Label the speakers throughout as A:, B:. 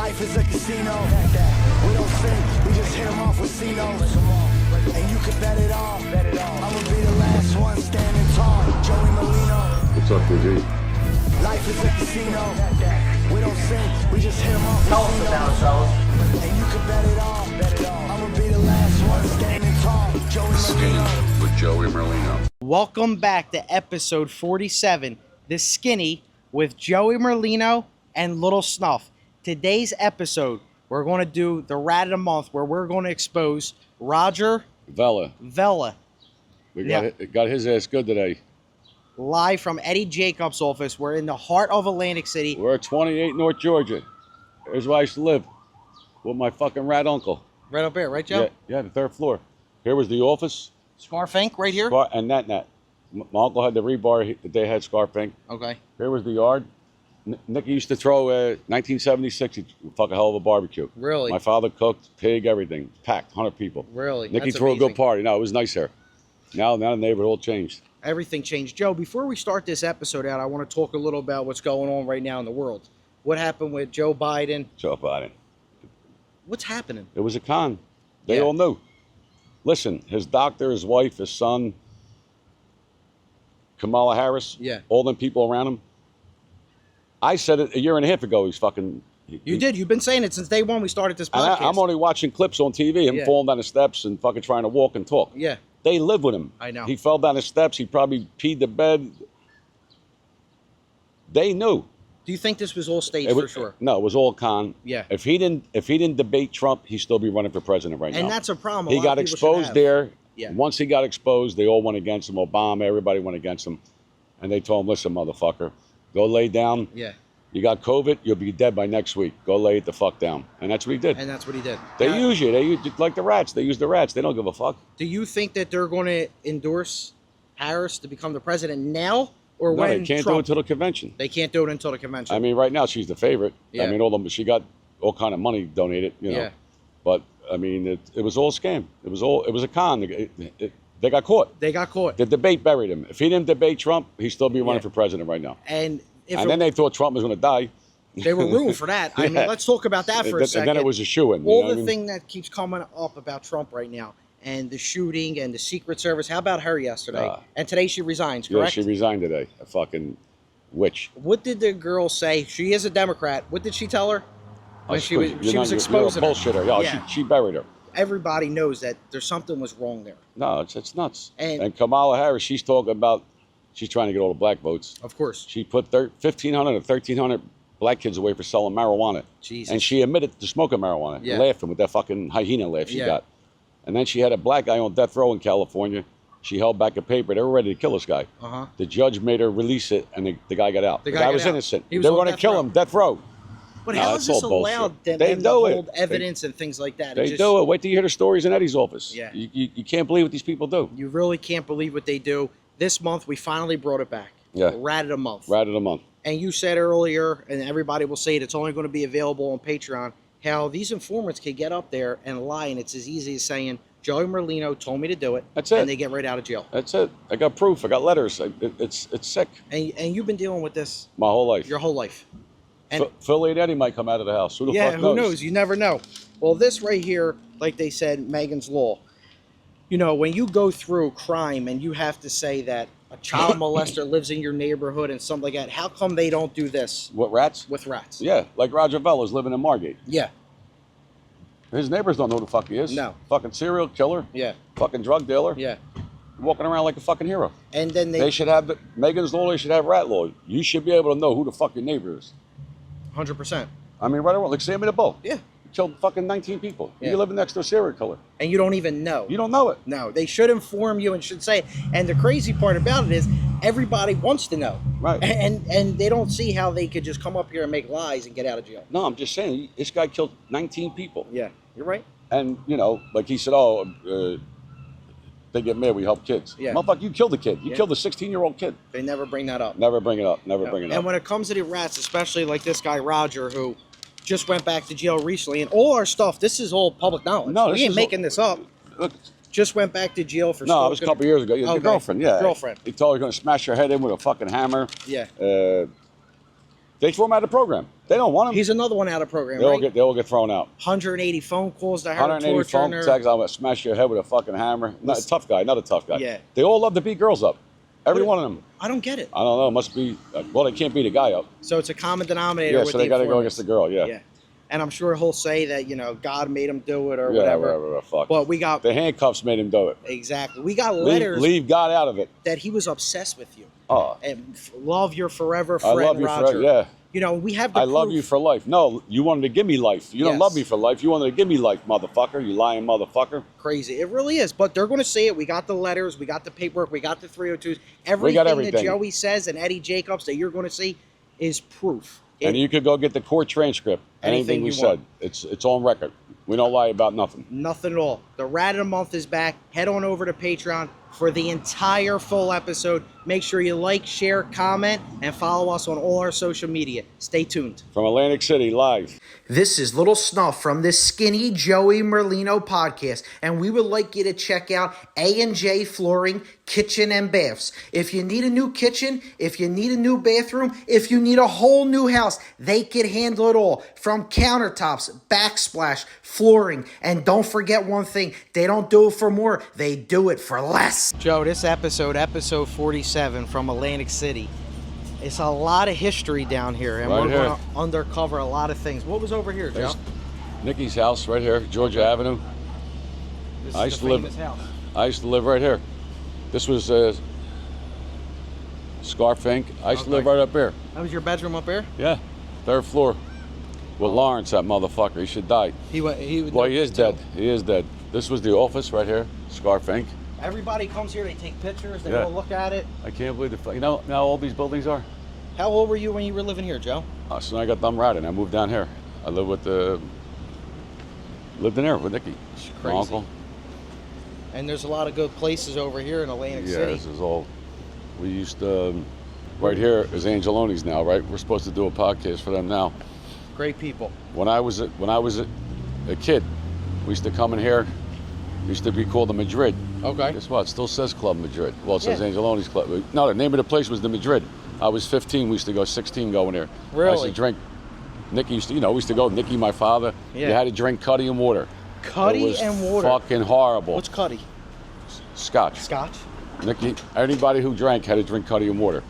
A: Life is a casino. We don't sink, we just hit them off with C-notes. And you can bet it all. I'ma be the last one standing tall. Joey Merlino.
B: What's up, G?
A: Life is a casino. We don't sink, we just hit them off with
C: Tell us about ourselves.
A: And you can bet it all. I'ma be the last one standing tall. Joey Merlino.
B: With Joey Merlino.
C: Welcome back to episode 47, The Skinny, with Joey Merlino and Lil Snuff. Today's episode, we're going to do the Rat of the Month, where we're going to expose Roger
B: Vela. We got his ass good today.
C: Live from Eddie Jacobs' office. We're in the heart of Atlantic City.
B: We're at 28 North Georgia. There's where I used to live with my fucking rat uncle.
C: Right up here, right, Joe?
B: Yeah, the third floor. Here was the office.
C: Scarfink right here?
B: And that. My uncle had the rebar that they had Scarfink.
C: Okay.
B: Here was the yard. Nicky used to throw 1976, he'd fuck a hell of a barbecue.
C: Really?
B: My father cooked, pig, everything. Packed, 100 people.
C: Really?
B: Nicky
C: That's
B: threw
C: amazing.
B: a good party. No, it was nice there. Now the neighborhood all changed.
C: Everything changed. Joe, before we start this episode out, I want to talk a little about what's going on right now in the world. What happened with Joe Biden?
B: Joe Biden.
C: What's happening?
B: It was a con. They all knew. Listen, his doctor, his wife, his son, Kamala Harris, all them people around him. I said it a year and a half ago. He's fucking.
C: You did. You've been saying it since day one we started this podcast.
B: I'm only watching clips on TV. Him falling down the steps and fucking trying to walk and talk.
C: Yeah.
B: They live with him.
C: I know.
B: He fell down the steps. He probably peed the bed. They knew.
C: Do you think this was all staged for sure?
B: No, it was all con.
C: Yeah.
B: If he didn't debate Trump, he'd still be running for president right now.
C: And that's a problem.
B: He got exposed there.
C: Yeah.
B: Once he got exposed, they all went against him. Obama, everybody went against him. And they told him, listen, motherfucker, go lay down.
C: Yeah.
B: You got COVID, you'll be dead by next week. Go lay it the fuck down. And that's what he did.
C: And that's what he did.
B: They use you. They use like the rats. They use the rats. They don't give a fuck.
C: Do you think that they're going to endorse Harris to become the president now? Or
B: No,
C: when
B: they can't do it until the convention.
C: They can't do it until the convention.
B: I mean, right now she's the favorite.
C: Yeah.
B: I mean, she got all kind of money donated, you know.
C: Yeah.
B: But I mean, it was all a scam. It was a con. They got caught.
C: They got caught.
B: The debate buried him. If he didn't debate Trump, he'd still be running for president right now.
C: And
B: then they thought Trump was going to die.
C: They were rooting for that. I mean, let's talk about that for a second.
B: And then it was a shoo-in.
C: All the thing that keeps coming up about Trump right now, and the shooting and the Secret Service. How about her yesterday? And today she resigns, correct?
B: Yeah, she resigned today. A fucking witch.
C: What did the girl say? She is a Democrat. What did she tell her? When she was exposing
B: you're a bullshitter. Yeah. She buried her.
C: Everybody knows that there's something was wrong there.
B: No, it's nuts.
C: And
B: Kamala Harris, she's talking about, she's trying to get all the black votes.
C: Of course.
B: She put 1,500 or 1,300 black kids away for selling marijuana.
C: Jesus.
B: And she admitted to smoking marijuana, laughing with that fucking hyena laugh she got. And then she had a black guy on death row in California. She held back a paper. They were ready to kill this guy. The judge made her release it, and the guy got out. The guy was innocent. They were going to kill him, death row.
C: But how is this allowed them to hold evidence and things like that?
B: They do it. Wait till you hear the stories in Eddie's office.
C: Yeah.
B: You can't believe what these people do.
C: You really can't believe what they do. This month, we finally brought it back.
B: Yeah.
C: Rat of the Month.
B: Rat of the Month.
C: And you said earlier, and everybody will say it, it's only going to be available on Patreon, how these informants can get up there and lie, and it's as easy as saying, Joey Merlino told me to do it.
B: That's it.
C: And they get right out of jail.
B: That's it. I got proof. I got letters. It's sick.
C: And you've been dealing with this
B: my whole life.
C: Your whole life. And
B: Philly and Eddie might come out of the house. Who the fuck knows?
C: Who knows? You never know. Well, this right here, like they said, Megan's Law. You know, when you go through crime and you have to say that a child molester lives in your neighborhood and something like that, how come they don't do this?
B: What, rats?
C: With rats.
B: Yeah, like Roger Vela's living in Margate.
C: Yeah.
B: His neighbors don't know who the fuck he is.
C: No.
B: Fucking serial killer.
C: Yeah.
B: Fucking drug dealer.
C: Yeah.
B: Walking around like a fucking hero.
C: And then
B: they should have Megan's Law. They should have rat law. You should be able to know who the fuck your neighbor is.
C: 100%.
B: I mean, right around like Sammy the Bull.
C: Yeah.
B: He killed fucking 19 people.
C: Yeah.
B: You're living next to a serial killer.
C: And you don't even know.
B: You don't know it.
C: No. They should inform you and should say. And the crazy part about it is everybody wants to know.
B: Right.
C: And they don't see how they could just come up here and make lies and get out of jail.
B: No, I'm just saying, this guy killed 19 people.
C: Yeah. You're right.
B: And, you know, like he said, they get mad, we help kids.
C: Yeah.
B: Motherfucker, you killed a kid. You killed a 16-year-old kid.
C: They never bring that up.
B: Never bring it up. Never bring it up.
C: And when it comes to the rats, especially like this guy, Roger, who just went back to jail recently, and all our stuff, this is all public knowledge.
B: No,
C: we ain't making this up.
B: Look,
C: just went back to jail for
B: No, it was a couple years ago. Your
C: Okay.
B: girlfriend, yeah.
C: Girlfriend.
B: He told her he was going to smash her head in with a fucking hammer.
C: Yeah.
B: They throw him out of the program. They don't want him.
C: He's another one out of program,
B: They all get thrown out.
C: 180 phone calls to her,
B: 180 phone
C: her.
B: tags. I'm gonna smash your head with a fucking hammer. Not a tough guy. Not a tough guy.
C: Yeah.
B: They all love to beat girls up. Every one of them.
C: I don't get it.
B: I don't know. It must be. Well, they can't beat a guy up.
C: So it's a common denominator.
B: Yeah.
C: with
B: So they got to go
C: informants.
B: against the girl. Yeah.
C: Yeah. And I'm sure he'll say that, God made him do it or whatever.
B: Whatever. Fuck.
C: But we got
B: The handcuffs made him do it.
C: exactly. We got letters
B: Leave God out of it.
C: that he was obsessed with you.
B: Oh.
C: And love your forever
B: I
C: friend,
B: love you
C: Roger.
B: forever. Yeah.
C: We have the
B: I love
C: proof.
B: you for life. No, you wanted to give me life. You don't
C: Yes.
B: love me for life. You wanted to give me life, motherfucker. You lying motherfucker.
C: Crazy. It really is. But they're going to see it. We got the letters. We got the paperwork. We got the 302s. Everything that
B: everything.
C: Joey says and Eddie Jacobs that you're going to see is proof.
B: And you could go get the court transcript.
C: Anything
B: Anything we
C: you
B: said.
C: want.
B: It's on record. We don't lie about nothing.
C: Nothing at all. The Rat of the Month is back. Head on over to Patreon for the entire full episode. Make sure you like, share, comment, and follow us on all our social media. Stay tuned.
B: From Atlantic City, live.
C: This is Little Snuff from the Skinny Joey Merlino podcast, and we would like you to check out A&J Flooring Kitchen and Baths. If you need a new kitchen, if you need a new bathroom, if you need a whole new house, they can handle it all. From countertops, backsplash, flooring, and don't forget one thing, they don't do it for more, they do it for less. Joe, this episode 47 from Atlantic City. It's a lot of history down here, and
B: Right
C: we're
B: here.
C: going to undercover a lot of things. What was over here, Joe?
B: There's Nikki's house right here, Georgia Avenue.
C: This
B: I
C: is
B: used
C: the
B: to live-
C: famous house.
B: I used to live right here. This was Scarf Inc. I used to live right up here.
C: That was your bedroom up here?
B: Yeah, 3rd floor. With Lawrence, that motherfucker. He should die.
C: He
B: Well, he is dead. He is dead. This was the office right here, Scarf Inc.
C: Everybody comes here, they take pictures, they
B: Yeah.
C: go look at it.
B: I can't believe you know how all these buildings are?
C: How old were you when you were living here, Joe?
B: So I got done riding. I moved down here. I lived in there with Nikki, my
C: Crazy.
B: uncle.
C: And there's a lot of good places over here in Atlantic
B: Yeah,
C: City.
B: this is all. We used to. Right here is Angeloni's now, right? We're supposed to do a podcast for them now.
C: Great people.
B: When I was a kid, we used to come in here. It used to be called the Madrid.
C: Okay.
B: Guess what? It still says Club Madrid. Well, it says
C: Yeah.
B: Angeloni's Club. No, the name of the place was the Madrid. I was 15. We used to go 16 going there. I used
C: Really?
B: to drink. Nicky used to, we used to go. Nicky, my father.
C: Yeah.
B: You had to drink cuddy and water.
C: Cuddy
B: It was
C: and water.
B: Fucking horrible.
C: What's cuddy?
B: Scotch.
C: Scotch.
B: Nicky, anybody who drank had to drink cuddy and water.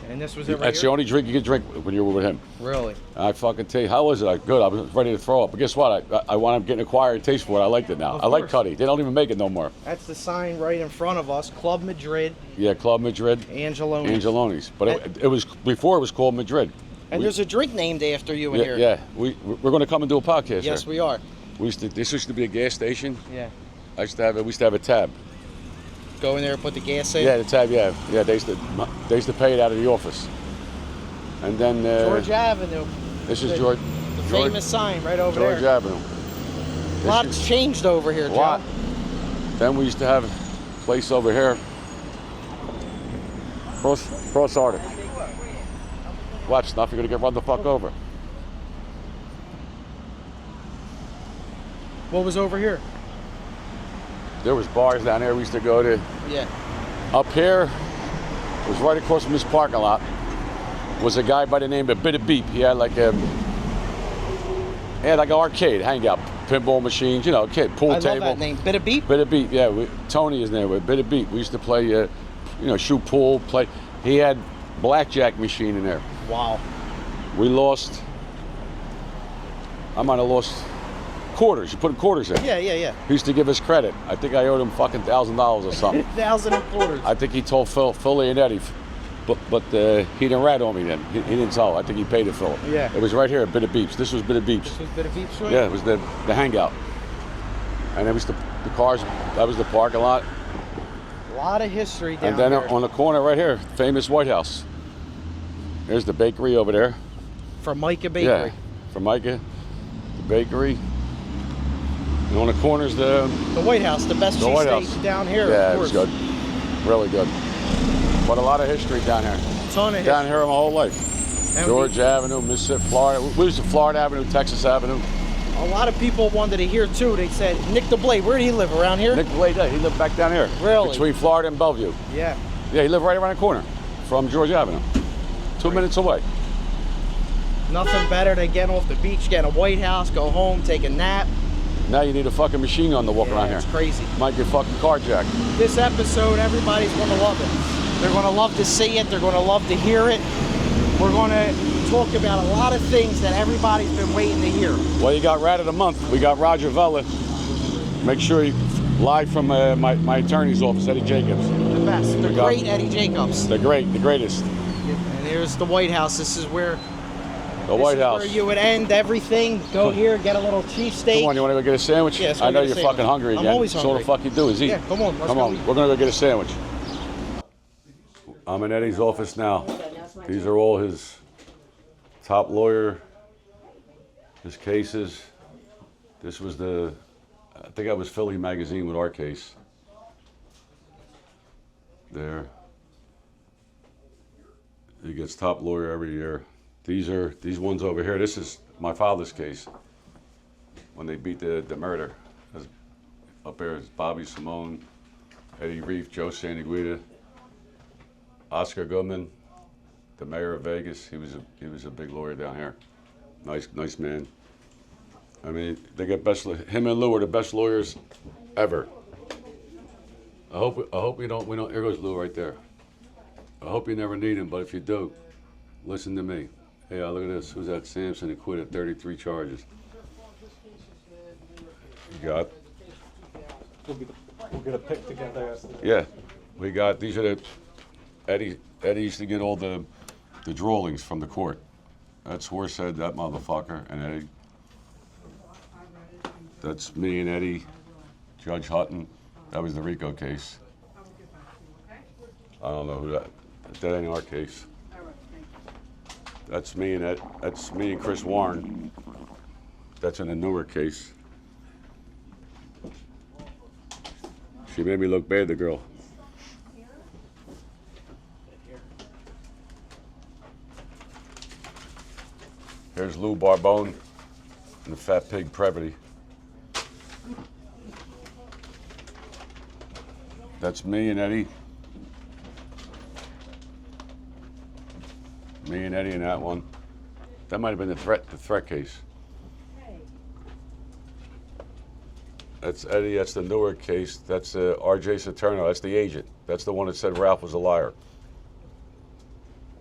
C: And this was it right
B: That's the
C: here?
B: only drink you could drink when you were with him.
C: Really?
B: I fucking tell you, how was it? Good. I was ready to throw up. But guess what? I wound up getting acquired taste for it. I liked it now.
C: Of
B: I like
C: course.
B: cuddy. They don't even make it no more.
C: That's the sign right in front of us. Club Madrid,
B: Yeah, Club Madrid.
C: Angeloni.
B: Angeloni's. But it was before it was called Madrid.
C: And there's a drink named after you in here.
B: Yeah. We're going to come and do a podcast
C: Yes,
B: here.
C: we are.
B: This used to be a gas station.
C: Yeah.
B: We used to have a tab.
C: Go in there and put the gas in.
B: Yeah, the tab. Yeah. They used to pay it out of the office. And then
C: George Avenue.
B: This is
C: The-
B: George.
C: The famous sign right over
B: George
C: there.
B: Avenue.
C: A lot's changed over here,
B: A
C: Joe.
B: lot. Then we used to have a place over here. Cross Arctic. Watch, Snuff, you're gonna get run the fuck over.
C: What was over here?
B: There was bars down there we used to go to.
C: Yeah.
B: Up here, it was right across from this parking lot, was a guy by the name of Bit of Beep. He had like an arcade hangout, pinball machines, kid, pool
C: I
B: table.
C: love that name. Bit of beep?
B: Bit of Beep, yeah. Tony is there with Bit of Beep. We used to play, shoot pool, play. He had blackjack machine in there.
C: Wow.
B: We lost. I might have lost quarters. You put quarters in.
C: Yeah.
B: He used to give us credit. I think I owed him fucking $1,000 or something.
C: 1,000 and quarters.
B: I think he told Phil and Eddie, but he didn't rat on me then. He didn't tell. I think he paid it, Phil.
C: Yeah.
B: It was right here at Bit of Beeps. This was Bit of Beeps.
C: This was Bit of beep joint?
B: Yeah, it was the hangout. And it was the cars. That was the parking lot.
C: A lot of history down
B: And then
C: there.
B: on the corner right here, famous White House. There's the bakery over there.
C: From Micah Bakery.
B: Yeah, from Micah, the bakery. And on the corner's the
C: The White House, the best
B: White
C: cheesesteaks
B: House.
C: down here,
B: Yeah,
C: of
B: it was
C: course.
B: good. Really good. But a lot of history down here.
C: Ton of
B: Down
C: history.
B: here my whole life.
C: And
B: George Avenue, Mississippi, Florida. We was to Florida Avenue, Texas Avenue.
C: A lot of people wanted to hear too. They said, Nick the Blade, where did he live? Around here?
B: Nick Blade, he lived back down here.
C: Really?
B: Between Florida and Bellevue.
C: Yeah.
B: Yeah, he lived right around the corner from George Avenue. 2 minutes away.
C: Nothing better than getting off the beach, getting a White House, go home, take a nap.
B: Now you need a fucking machine gun to walk around here.
C: It's crazy.
B: Might get fucking carjacked.
C: This episode, everybody's going to love it. They're going to love to see it. They're going to love to hear it. We're going to talk about a lot of things that everybody's been waiting to hear.
B: Well, you got Rat of the Month. We got Roger Vella. Make sure you live from my attorney's office, Eddie Jacobs.
C: The best. The great Eddie Jacobs.
B: The greatest.
C: And here's the White House. This is where
B: White House.
C: Where you would end everything. Go here, get a little cheesesteak.
B: Come on, you want to go get a sandwich?
C: Yes.
B: I know you're fucking hungry again.
C: I'm always hungry.
B: So what the fuck you do is eat.
C: Yeah, come on.
B: Come on. We're going to go get a sandwich. I'm in Eddie's office now. These are all his top lawyer, his cases. This was I think that was Philly Magazine with our case. There. He gets top lawyer every year. These ones over here. This is my father's case. When they beat the murder. Up there is Bobby Simone, Eddie Reef, Joe Santaguida, Oscar Goodman, the mayor of Vegas. He was a big lawyer down here. Nice man. I mean, they get him and Lou are the best lawyers ever. I hope we don't. Here goes Lou right there. I hope you never need him, but if you do, listen to me. Hey, look at this. Who's that? Sampson acquitted 33 charges. You got.
D: We'll get a pic together.
B: Yeah, we got. These are Eddie used to get all the drawings from the court. That's Horsehead, that motherfucker, and Eddie. That's me and Eddie, Judge Hutton. That was the RICO case. I don't know who that ain't our case. That's me and Chris Warren. That's in the Newark case. She made me look bad, the girl. Here's Lou Barbone and the Fat Pig Previty. That's me and Eddie. Me and Eddie in that one. That might have been the threat case. That's Eddie, that's the Newark case. That's R.J. Saturno, that's the agent. That's the one that said Ralph was a liar.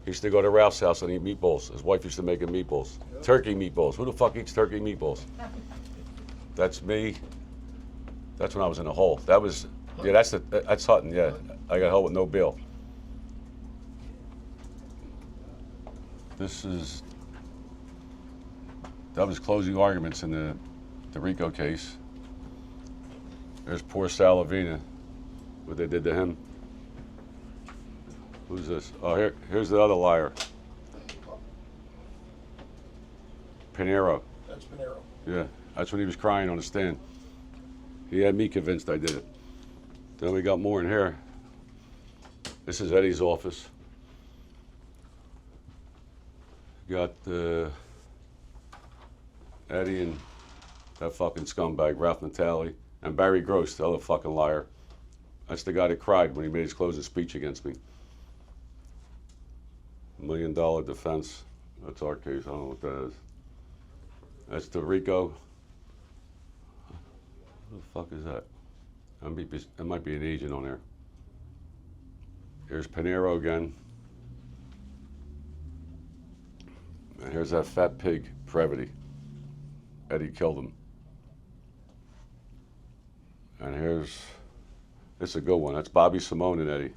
B: He used to go to Ralph's house and eat meatballs. His wife used to make him meatballs. Turkey meatballs. Who the fuck eats turkey meatballs? That's me. That's when I was in a hole. That was, yeah, that's Hutton, yeah. I got held with no bail. That was closing arguments in the RICO case. There's poor Salavina, what they did to him. Who's this? Oh, here's the other liar. Pinero.
D: That's Pinero.
B: Yeah, that's when he was crying on the stand. He had me convinced I did it. Then we got more in here. This is Eddie's office. Got Eddie and that fucking scumbag, Ralph Natale, and Barry Gross, the other fucking liar. That's the guy that cried when he made his closing speech against me. $1 million defense. That's our case. I don't know what that is. That's the RICO. Who the fuck is that? That might be an agent on there. Here's Pinero again. And here's that Fat Pig Previty. Eddie killed him. And this is a good one. That's Bobby Simone and Eddie.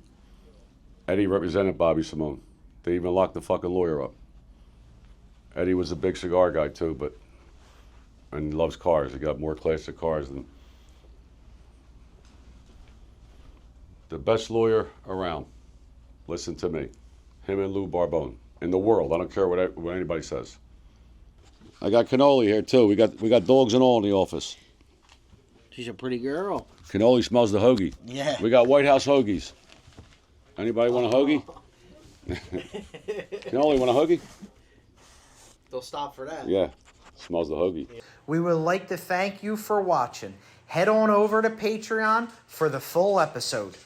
B: Eddie represented Bobby Simone. They even locked the fucking lawyer up. Eddie was a big cigar guy too, and he loves cars. He got more classic cars than the best lawyer around. Listen to me. Him and Lou Barbone. In the world. I don't care what anybody says. I got Cannoli here too. We got dogs and all in the office.
C: She's a pretty girl.
B: Cannoli smells the hoagie.
C: Yeah.
B: We got White House hoagies. Anybody want a hoagie? Cannoli want a hoagie?
C: They'll stop for that.
B: Yeah. Smells the hoagie.
C: We would like to thank you for watching. Head on over to Patreon for the full episode.